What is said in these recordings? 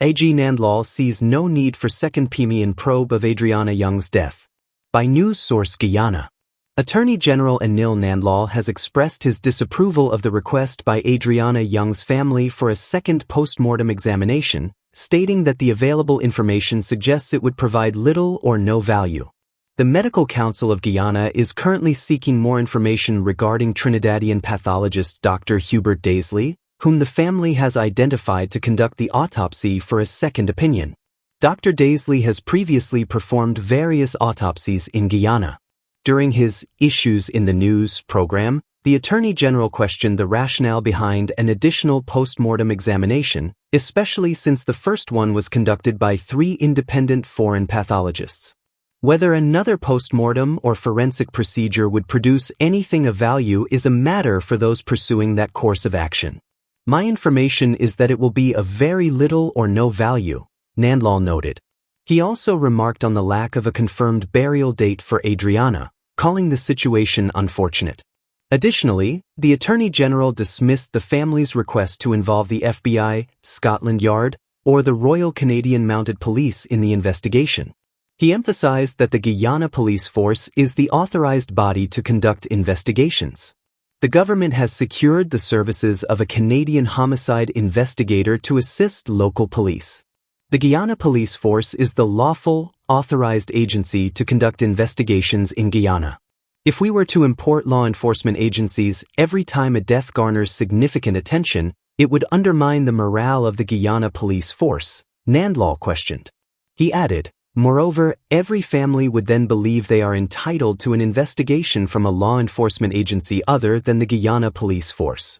AG Nandlaw sees no need for second PMI probe of Adriana Young's death. By news source Guyana. Attorney General Anil Nandlaw has expressed his disapproval of the request by Adriana Young's family for a second post-mortem examination, stating that the available information suggests it would provide little or no value. The Medical Council of Guyana is currently seeking more information regarding Trinidadian pathologist Dr. Hubert Daisley, whom the family has identified to conduct the autopsy for a second opinion. Dr. Daisley has previously performed various autopsies in Guyana. During his Issues in the News program, the Attorney General questioned the rationale behind an additional post-mortem examination, especially since the first one was conducted by 3 independent foreign pathologists. Whether another post-mortem or forensic procedure would produce anything of value is a matter for those pursuing that course of action. My information is that it will be of very little or no value, Nandlaw noted. He also remarked on the lack of a confirmed burial date for Adriana, calling the situation unfortunate. Additionally, the Attorney General dismissed the family's request to involve the FBI, Scotland Yard, or the Royal Canadian Mounted Police in the investigation. He emphasized that the Guyana Police Force is the authorized body to conduct investigations. The government has secured the services of a Canadian homicide investigator to assist local police. The Guyana Police Force is the lawful, authorized agency to conduct investigations in Guyana. If we were to import law enforcement agencies every time a death garners significant attention, it would undermine the morale of the Guyana Police Force, Nandlaw questioned. He added, moreover, every family would then believe they are entitled to an investigation from a law enforcement agency other than the Guyana Police Force.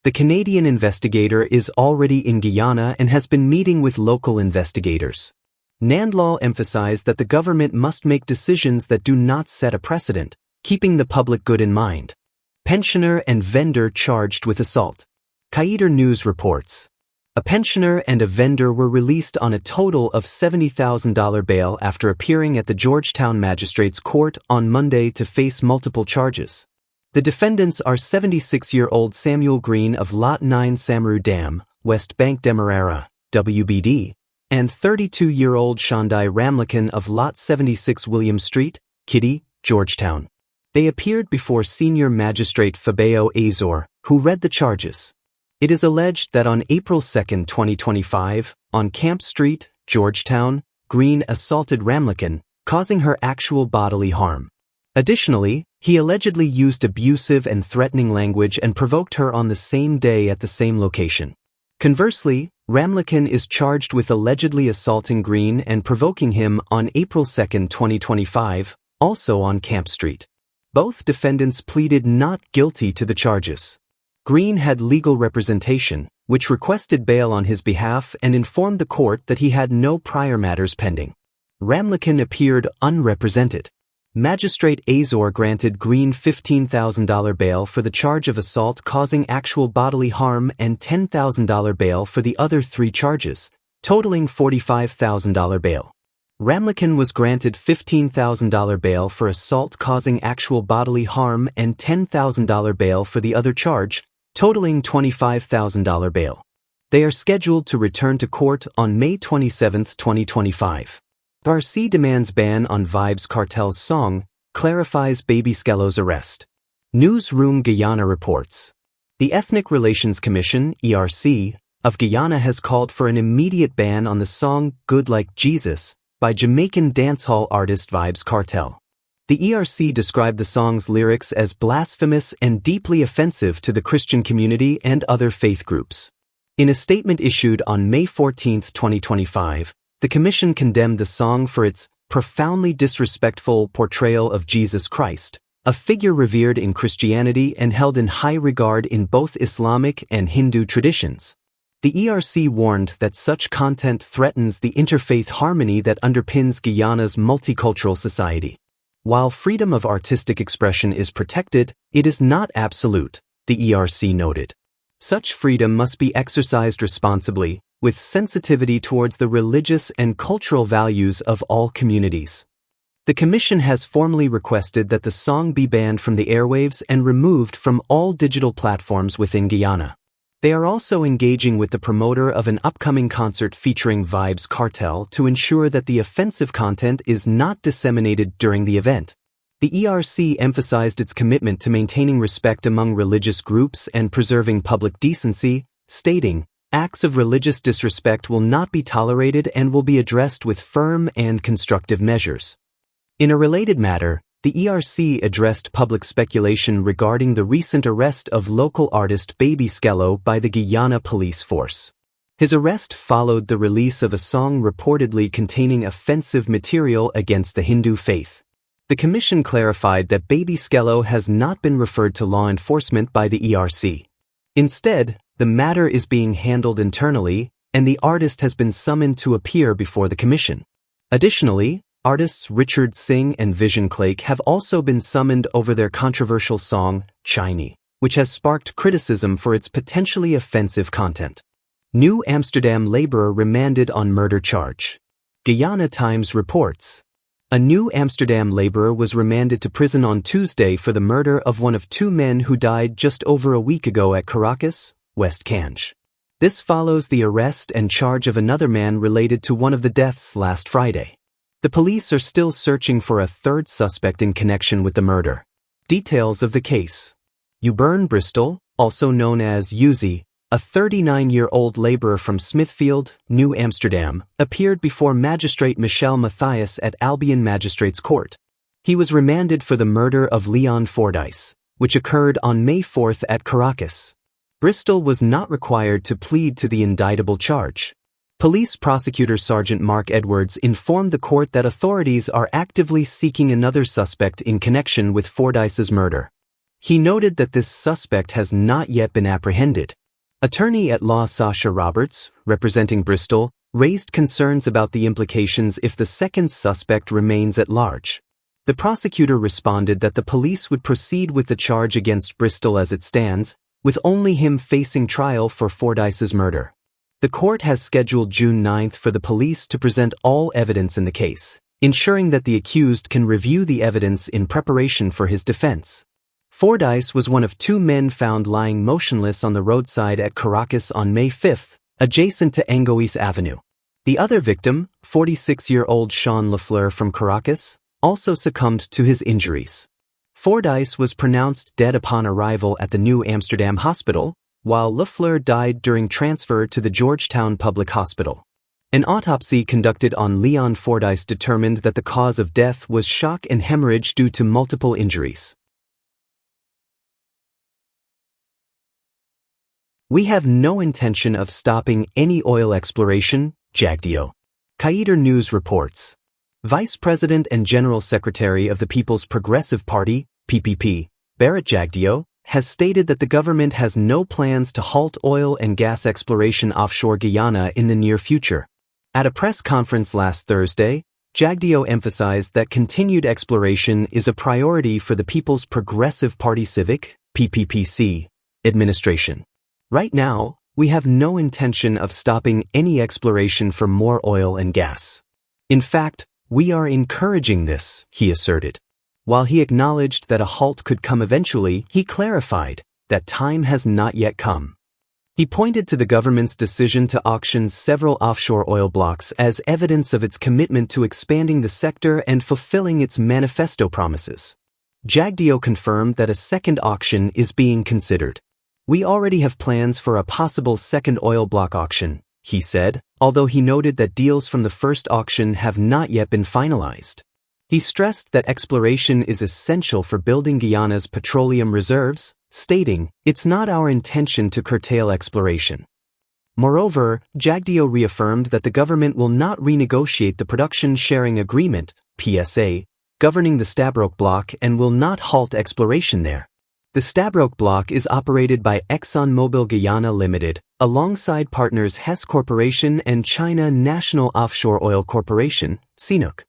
The Canadian investigator is already in Guyana and has been meeting with local investigators. Nandlaw emphasized that the government must make decisions that do not set a precedent, keeping the public good in mind. Pensioner and vendor charged with assault. Qatar News reports. A pensioner and a vendor were released on a total of $70,000 bail after appearing at the Georgetown Magistrates Court on Monday to face multiple charges. The defendants are 76-year-old Samuel Green of Lot 9 Samaru Dam, West Bank Demerara, WBD, and 32-year-old Shandai Ramlakan of Lot 76 William Street, Kitty, Georgetown. They appeared before Senior Magistrate Fabio Azor, who read the charges. It is alleged that on April 2, 2025, on Camp Street, Georgetown, Green assaulted Ramlakan, causing her actual bodily harm. Additionally, he allegedly used abusive and threatening language and provoked her on the same day at the same location. Conversely, Ramlakan is charged with allegedly assaulting Green and provoking him on April 2, 2025, also on Camp Street. Both defendants pleaded not guilty to the charges. Green had legal representation, which requested bail on his behalf and informed the court that he had no prior matters pending. Ramlakan appeared unrepresented. Magistrate Azor granted Green $15,000 bail for the charge of assault causing actual bodily harm and $10,000 bail for the other 3 charges, totaling $45,000 bail. Ramlakan was granted $15,000 bail for assault causing actual bodily harm and $10,000 bail for the other charge, totaling $25,000 bail. They are scheduled to return to court on May 27, 2025. RC demands ban on Vibes Cartels song, clarifies Baby Skello's arrest. Newsroom Guyana reports. The Ethnic Relations Commission, ERC, of Guyana has called for an immediate ban on the song Good Like Jesus by Jamaican dancehall artist Vibes Cartel. The ERC described the song's lyrics as blasphemous and deeply offensive to the Christian community and other faith groups. In a statement issued on May 14, 2025, the Commission condemned the song for its profoundly disrespectful portrayal of Jesus Christ, a figure revered in Christianity and held in high regard in both Islamic and Hindu traditions. The ERC warned that such content threatens the interfaith harmony that underpins Guyana's multicultural society. While freedom of artistic expression is protected, it is not absolute, the ERC noted. Such freedom must be exercised responsibly, with sensitivity towards the religious and cultural values of all communities. The Commission has formally requested that the song be banned from the airwaves and removed from all digital platforms within Guyana. They are also engaging with the promoter of an upcoming concert featuring Vibes Cartel to ensure that the offensive content is not disseminated during the event. The ERC emphasized its commitment to maintaining respect among religious groups and preserving public decency, stating, "Acts of religious disrespect will not be tolerated and will be addressed with firm and constructive measures." In a related matter, the ERC addressed public speculation regarding the recent arrest of local artist Baby Skello by the Guyana police force. His arrest followed the release of a song reportedly containing offensive material against the Hindu faith. The commission clarified that Baby Skello has not been referred to law enforcement by the ERC. Instead, the matter is being handled internally, and the artist has been summoned to appear before the commission. Additionally, artists Richard Singh and Vision Clake have also been summoned over their controversial song, Deni, which has sparked criticism for its potentially offensive content. New Amsterdam laborer remanded on murder charge. Guyana Times reports. A New Amsterdam laborer was remanded to prison on Tuesday for the murder of one of two men who died just over a week ago at Caracas, West Cange. This follows the arrest and charge of another man related to one of the deaths last Friday. The police are still searching for a third suspect in connection with the murder. Details of the case. Durban Bristol, also known as Uzi, a 39-year-old laborer from Smithfield, New Amsterdam, appeared before Magistrate Michel Matthias at Albion Magistrates Court. He was remanded for the murder of Leon Fordyce, which occurred on May 4th at Caracas. Bristol was not required to plead to the indictable charge. Police Prosecutor Sergeant Mark Edwards informed the court that authorities are actively seeking another suspect in connection with Fordyce's murder. He noted that this suspect has not yet been apprehended. Attorney at law Sasha Roberts, representing Bristol, raised concerns about the implications if the second suspect remains at large. The prosecutor responded that the police would proceed with the charge against Bristol as it stands, with only him facing trial for Fordyce's murder. The court has scheduled June 9th for the police to present all evidence in the case, ensuring that the accused can review the evidence in preparation for his defense. Fordyce was one of two men found lying motionless on the roadside at Caracas on May 5th, adjacent to Angois Avenue. The other victim, 46-year-old Sean Lafleur from Caracas, also succumbed to his injuries. Fordyce was pronounced dead upon arrival at the New Amsterdam Hospital, while Lafleur died during transfer to the Georgetown Public Hospital. An autopsy conducted on Leon Fordyce determined that the cause of death was shock and hemorrhage due to multiple injuries. We have no intention of stopping any oil exploration, Jagdeo. Kaider News reports. Vice President and General Secretary of the People's Progressive Party, PPP, Barrett Jagdeo, has stated that the government has no plans to halt oil and gas exploration offshore Guyana in the near future. At a press conference last Thursday, Jagdeo emphasized that continued exploration is a priority for the People's Progressive Party Civic, PPPC, administration. Right now, we have no intention of stopping any exploration for more oil and gas. In fact, we are encouraging this, he asserted. While he acknowledged that a halt could come eventually, he clarified that time has not yet come. He pointed to the government's decision to auction several offshore oil blocks as evidence of its commitment to expanding the sector and fulfilling its manifesto promises. Jagdeo confirmed that a second auction is being considered. We already have plans for a possible second oil block auction, he said, although he noted that deals from the first auction have not yet been finalized. He stressed that exploration is essential for building Guyana's petroleum reserves, stating, "It's not our intention to curtail exploration." Moreover, Jagdeo reaffirmed that the government will not renegotiate the Production Sharing Agreement, PSA, governing the Stabroek Block and will not halt exploration there. The Stabroek Block is operated by ExxonMobil Guyana Limited, alongside partners Hess Corporation and China National Offshore Oil Corporation, CNOOC.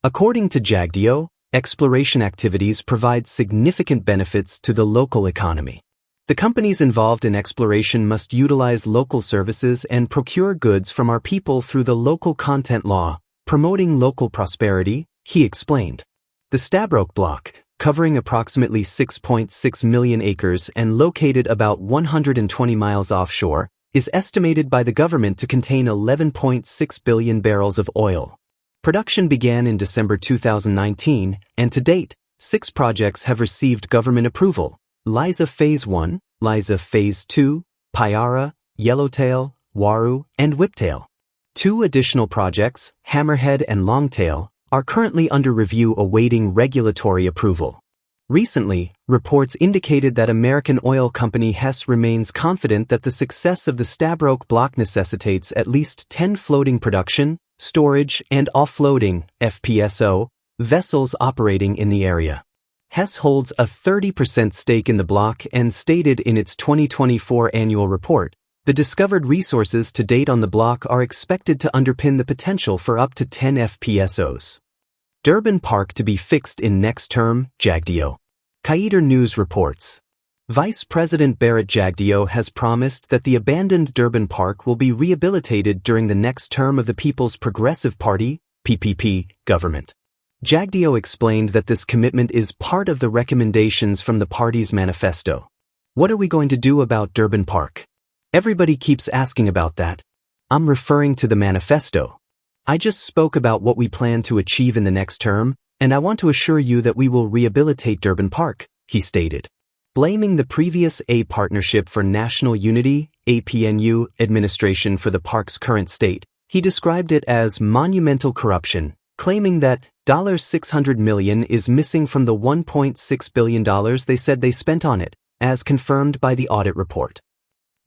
According to Jagdeo, exploration activities provide significant benefits to the local economy. The companies involved in exploration must utilize local services and procure goods from our people through the local content law, promoting local prosperity, he explained. The Stabroek Block, covering approximately 6.6 million acres and located about 120 miles offshore, is estimated by the government to contain 11.6 billion barrels of oil. Production began in December 2019, and to date, 6 projects have received government approval: Liza Phase 1, Liza Phase 2, Pyara, Yellowtail, Waru, and Whiptail. 2 additional projects, Hammerhead and Longtail, are currently under review awaiting regulatory approval. Recently, reports indicated that American oil company Hess remains confident that the success of the Stabroek block necessitates at least 10 floating production, storage, and offloading (FPSO) vessels operating in the area. Hess holds a 30% stake in the block and stated in its 2024 annual report, the discovered resources to date on the block are expected to underpin the potential for up to 10 FPSOs. Durban Park to be fixed in next term, Jagdeo. Kaider News reports. Vice President Barrett Jagdeo has promised that the abandoned Durban Park will be rehabilitated during the next term of the People's Progressive Party, PPP, government. Jagdeo explained that this commitment is part of the recommendations from the party's manifesto. What are we going to do about Durban Park? Everybody keeps asking about that. I'm referring to the manifesto. I just spoke about what we plan to achieve in the next term, and I want to assure you that we will rehabilitate Durban Park, he stated. Blaming the previous A Partnership for National Unity, APNU, administration for the park's current state, he described it as monumental corruption, claiming that $600 million is missing from the $1.6 billion they said they spent on it, as confirmed by the audit report.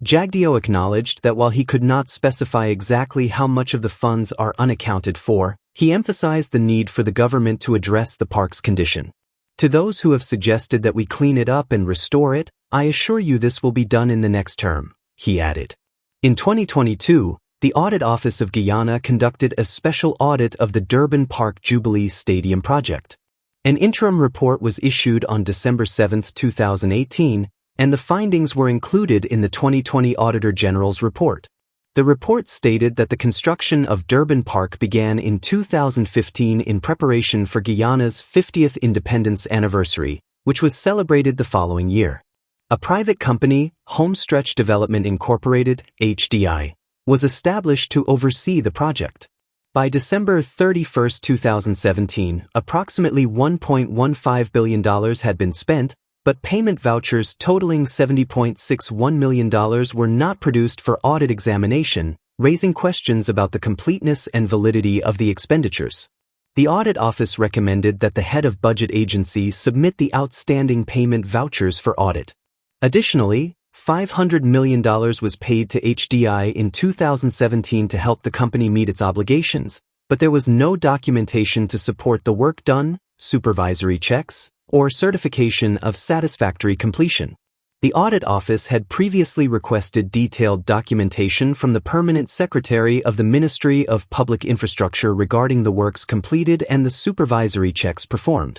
Jagdeo acknowledged that while he could not specify exactly how much of the funds are unaccounted for, he emphasized the need for the government to address the park's condition. To those who have suggested that we clean it up and restore it, I assure you this will be done in the next term, he added. In 2022, the Audit Office of Guyana conducted a special audit of the Durban Park Jubilee Stadium project. An interim report was issued on December 7, 2018, and the findings were included in the 2020 Auditor General's report. The report stated that the construction of Durban Park began in 2015 in preparation for Guyana's 50th independence anniversary, which was celebrated the following year. A private company, Homestretch Development Incorporated, HDI, was established to oversee the project. By December 31, 2017, approximately $1.15 billion had been spent, but payment vouchers totaling $70.61 million were not produced for audit examination, raising questions about the completeness and validity of the expenditures. The Audit Office recommended that the head of budget agency submit the outstanding payment vouchers for audit. Additionally, $500 million was paid to HDI in 2017 to help the company meet its obligations, but there was no documentation to support the work done, supervisory checks, or certification of satisfactory completion. The Audit Office had previously requested detailed documentation from the Permanent Secretary of the Ministry of Public Infrastructure regarding the works completed and the supervisory checks performed.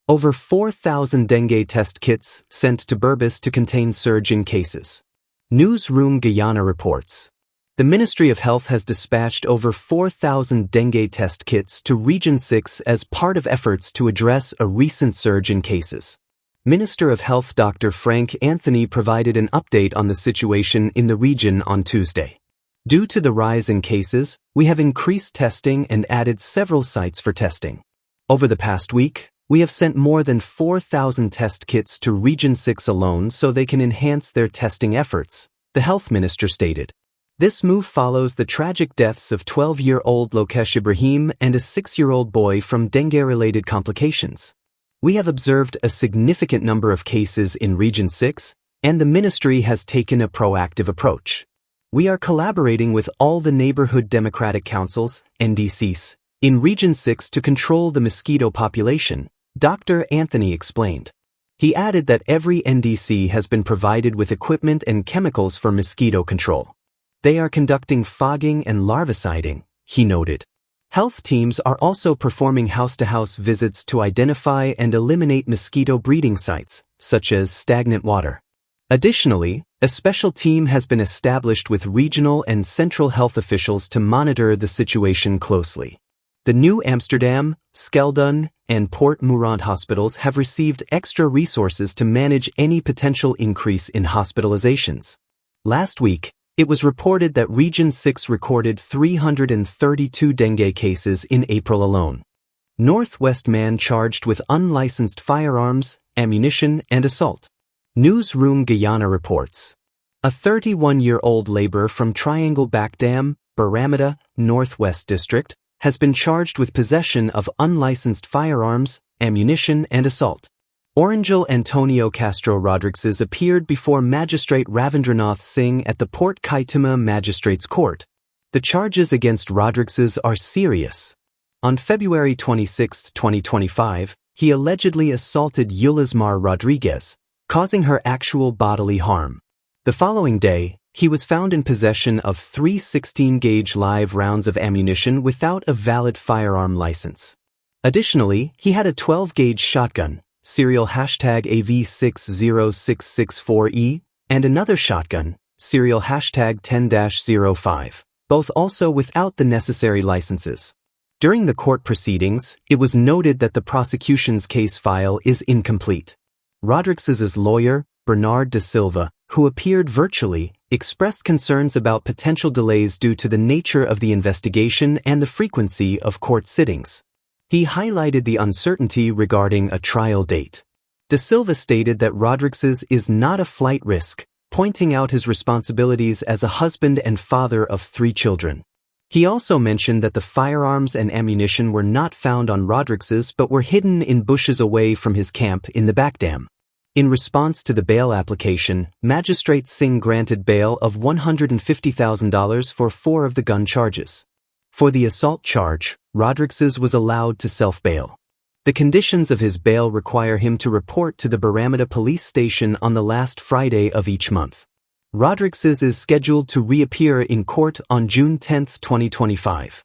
Over 4,000 dengue test kits sent to Burbis to contain surge in cases. Newsroom Guyana reports. The Ministry of Health has dispatched over 4,000 dengue test kits to Region 6 as part of efforts to address a recent surge in cases. Minister of Health Dr. Frank Anthony provided an update on the situation in the region on Tuesday. Due to the rise in cases, we have increased testing and added several sites for testing. Over the past week, we have sent more than 4,000 test kits to Region 6 alone so they can enhance their testing efforts, the health minister stated. This move follows the tragic deaths of 12-year-old Lokesh Ibrahim and a 6-year-old boy from dengue-related complications. We have observed a significant number of cases in Region 6, and the ministry has taken a proactive approach. We are collaborating with all the Neighborhood Democratic Councils, NDCs, in Region 6 to control the mosquito population, Dr. Anthony explained. He added that every NDC has been provided with equipment and chemicals for mosquito control. They are conducting fogging and larviciding, he noted. Health teams are also performing house-to-house visits to identify and eliminate mosquito breeding sites, such as stagnant water. Additionally, a special team has been established with regional and central health officials to monitor the situation closely. The new Amsterdam, Skeldon, and Port Mourant hospitals have received extra resources to manage any potential increase in hospitalizations. Last week, it was reported that Region 6 recorded 332 dengue cases in April alone. Northwest man charged with unlicensed firearms, ammunition, and assault. Newsroom Guyana reports. A 31-year-old laborer from Triangle Back Dam, Baramida, Northwest District, has been charged with possession of unlicensed firearms, ammunition, and assault. Orangel Antonio Castro Rodriguez appeared before Magistrate Ravindranath Singh at the Port Kaituma Magistrates Court. The charges against Rodriguez are serious. On February 26, 2025, he allegedly assaulted Yulismar Rodriguez, causing her actual bodily harm. The following day, he was found in possession of 3 16-gauge live rounds of ammunition without a valid firearm license. Additionally, he had a 12-gauge shotgun, serial #AV60664E, and another shotgun, serial #10-05, both also without the necessary licenses. During the court proceedings, it was noted that the prosecution's case file is incomplete. Rodriguez's lawyer, Bernard da Silva, who appeared virtually, expressed concerns about potential delays due to the nature of the investigation and the frequency of court sittings. He highlighted the uncertainty regarding a trial date. Da Silva stated that Rodriguez is not a flight risk, pointing out his responsibilities as a husband and father of 3 children. He also mentioned that the firearms and ammunition were not found on Rodriguez but were hidden in bushes away from his camp in the back dam. In response to the bail application, Magistrate Singh granted bail of $150,000 for 4 of the gun charges. For the assault charge, Rodriguez was allowed to self-bail. The conditions of his bail require him to report to the Baramida police station on the last Friday of each month. Rodriguez is scheduled to reappear in court on June 10, 2025.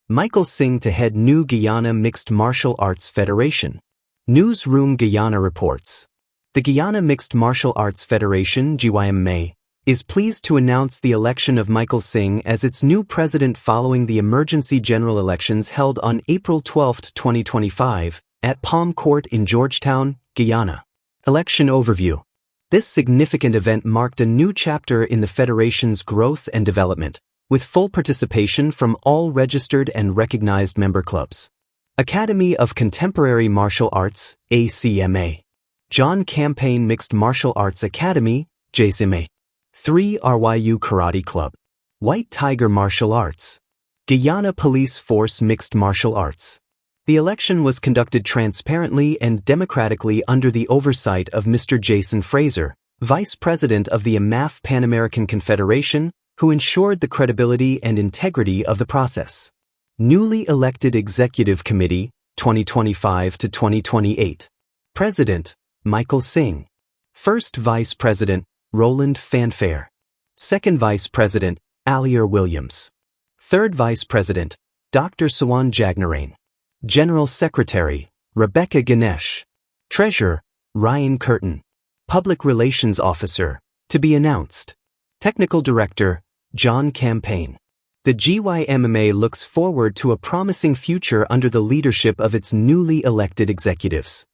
Michael Singh to head new Guyana Mixed Martial Arts Federation. Newsroom Guyana reports. The Guyana Mixed Martial Arts Federation, GYMA, is pleased to announce the election of Michael Singh as its new president following the emergency general elections held on April 12, 2025, at Palm Court in Georgetown, Guyana. Election overview. This significant event marked a new chapter in the Federation's growth and development, with full participation from all registered and recognized member clubs. Academy of Contemporary Martial Arts, ACMA. John Campaign Mixed Martial Arts Academy, JCMA. 3 RYU Karate Club. White Tiger Martial Arts. Guyana Police Force Mixed Martial Arts. The election was conducted transparently and democratically under the oversight of Mr. Jason Fraser, Vice President of the AMAF Pan American Confederation, who ensured the credibility and integrity of the process. Newly elected Executive Committee, 2025 to 2028. President, Michael Singh. First Vice President, Roland Fanfare. Second Vice President, Alier Williams. Third Vice President, Dr. Sawan Jagnarain. General Secretary, Rebecca Ganesh. Treasurer, Ryan Curtin. Public Relations Officer, to be announced. Technical Director, John Campaign. The GYMA looks forward to a promising future under the leadership of its newly elected executives.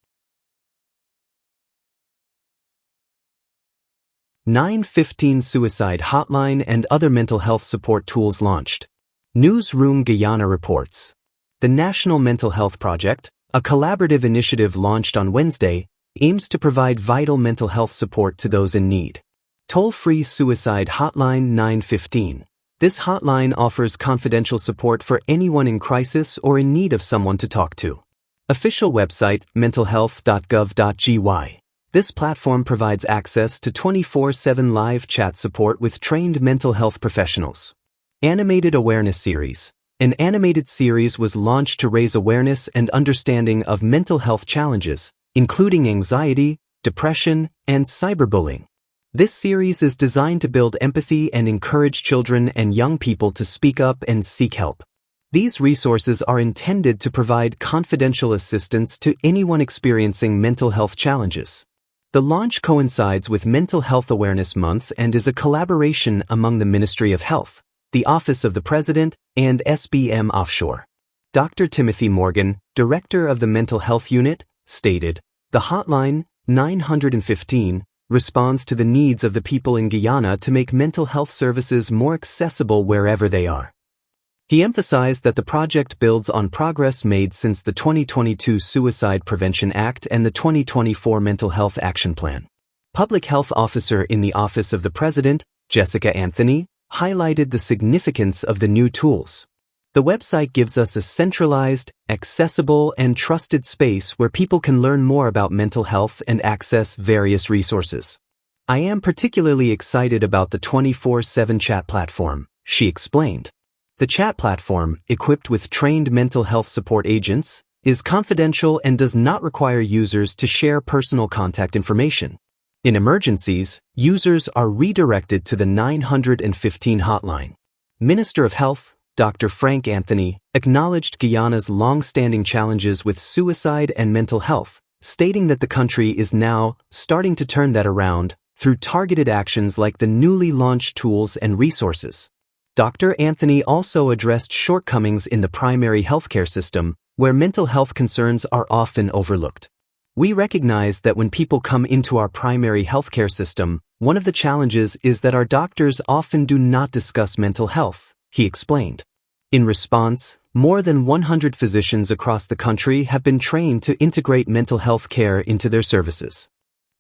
915 Suicide Hotline and other mental health support tools launched. Newsroom Guyana reports. The National Mental Health Project, a collaborative initiative launched on Wednesday, aims to provide vital mental health support to those in need. Toll-free suicide hotline 915. This hotline offers confidential support for anyone in crisis or in need of someone to talk to. Official website, mentalhealth.gov.gy. This platform provides access to 24/7 live chat support with trained mental health professionals. Animated Awareness Series. An animated series was launched to raise awareness and understanding of mental health challenges, including anxiety, depression, and cyberbullying. This series is designed to build empathy and encourage children and young people to speak up and seek help. These resources are intended to provide confidential assistance to anyone experiencing mental health challenges. The launch coincides with Mental Health Awareness Month and is a collaboration among the Ministry of Health, the Office of the President, and SBM Offshore. Dr. Timothy Morgan, director of the Mental Health Unit, stated, "The hotline, 915, responds to the needs of the people in Guyana to make mental health services more accessible wherever they are." He emphasized that the project builds on progress made since the 2022 Suicide Prevention Act and the 2024 Mental Health Action Plan. Public Health Officer in the Office of the President, Jessica Anthony, highlighted the significance of the new tools. "The website gives us a centralized, accessible, and trusted space where people can learn more about mental health and access various resources. I am particularly excited about the 24/7 chat platform," she explained. The chat platform, equipped with trained mental health support agents, is confidential and does not require users to share personal contact information. In emergencies, users are redirected to the 915 hotline. Minister of Health, Dr. Frank Anthony, acknowledged Guyana's long-standing challenges with suicide and mental health, stating that the country is now starting to turn that around through targeted actions like the newly launched tools and resources. Dr. Anthony also addressed shortcomings in the primary healthcare system, where mental health concerns are often overlooked. "We recognize that when people come into our primary healthcare system, one of the challenges is that our doctors often do not discuss mental health," he explained. In response, more than 100 physicians across the country have been trained to integrate mental health care into their services.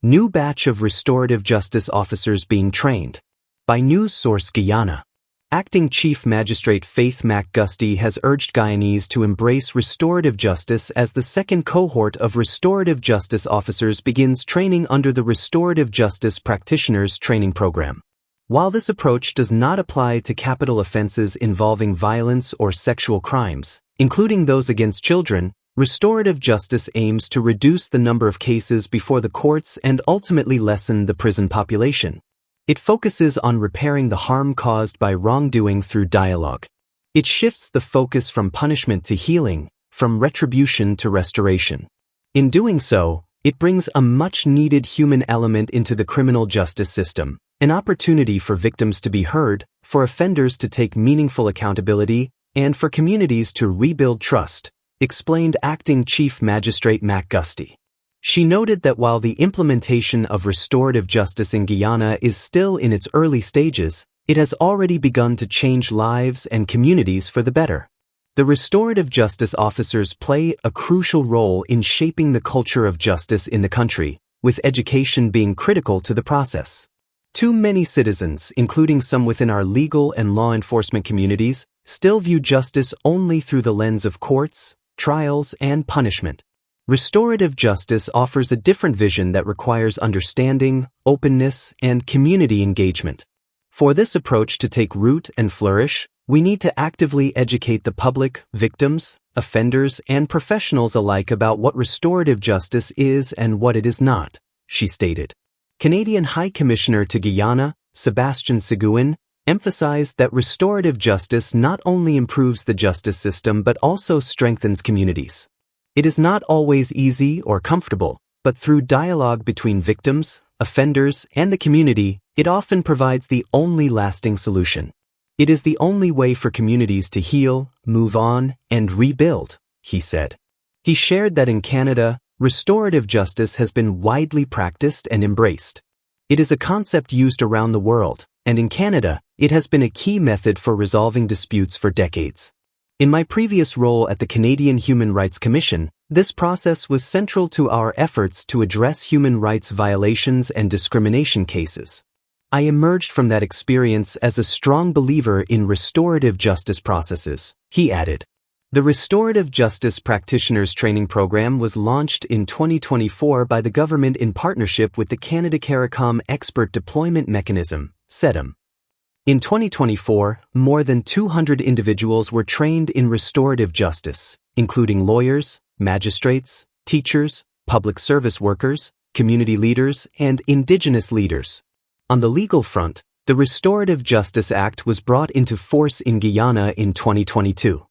New batch of restorative justice officers being trained. By news source Guyana. Acting Chief Magistrate Faith McGusty has urged Guyanese to embrace restorative justice as the second cohort of restorative justice officers begins training under the Restorative Justice Practitioners Training Program. While this approach does not apply to capital offenses involving violence or sexual crimes, including those against children, restorative justice aims to reduce the number of cases before the courts and ultimately lessen the prison population. It focuses on repairing the harm caused by wrongdoing through dialogue. It shifts the focus from punishment to healing, from retribution to restoration. In doing so, it brings a much-needed human element into the criminal justice system, an opportunity for victims to be heard, for offenders to take meaningful accountability, and for communities to rebuild trust, explained Acting Chief Magistrate McGusty. She noted that while the implementation of restorative justice in Guyana is still in its early stages, it has already begun to change lives and communities for the better. The restorative justice officers play a crucial role in shaping the culture of justice in the country, with education being critical to the process. Too many citizens, including some within our legal and law enforcement communities, still view justice only through the lens of courts, trials, and punishment. Restorative justice offers a different vision that requires understanding, openness, and community engagement. For this approach to take root and flourish, we need to actively educate the public, victims, offenders, and professionals alike about what restorative justice is and what it is not, she stated. Canadian High Commissioner to Guyana, Sebastian Seguin, emphasized that restorative justice not only improves the justice system but also strengthens communities. It is not always easy or comfortable, but through dialogue between victims, offenders, and the community, it often provides the only lasting solution. It is the only way for communities to heal, move on, and rebuild, he said. He shared that in Canada, restorative justice has been widely practiced and embraced. It is a concept used around the world, and in Canada, it has been a key method for resolving disputes for decades. In my previous role at the Canadian Human Rights Commission, this process was central to our efforts to address human rights violations and discrimination cases. I emerged from that experience as a strong believer in restorative justice processes, he added. The Restorative Justice Practitioners Training Program was launched in 2024 by the government in partnership with the Canada CARICOM Expert Deployment Mechanism, CEDM. In 2024, more than 200 individuals were trained in restorative justice, including lawyers, magistrates, teachers, public service workers, community leaders, and Indigenous leaders. On the legal front, the Restorative Justice Act was brought into force in Guyana in 2022.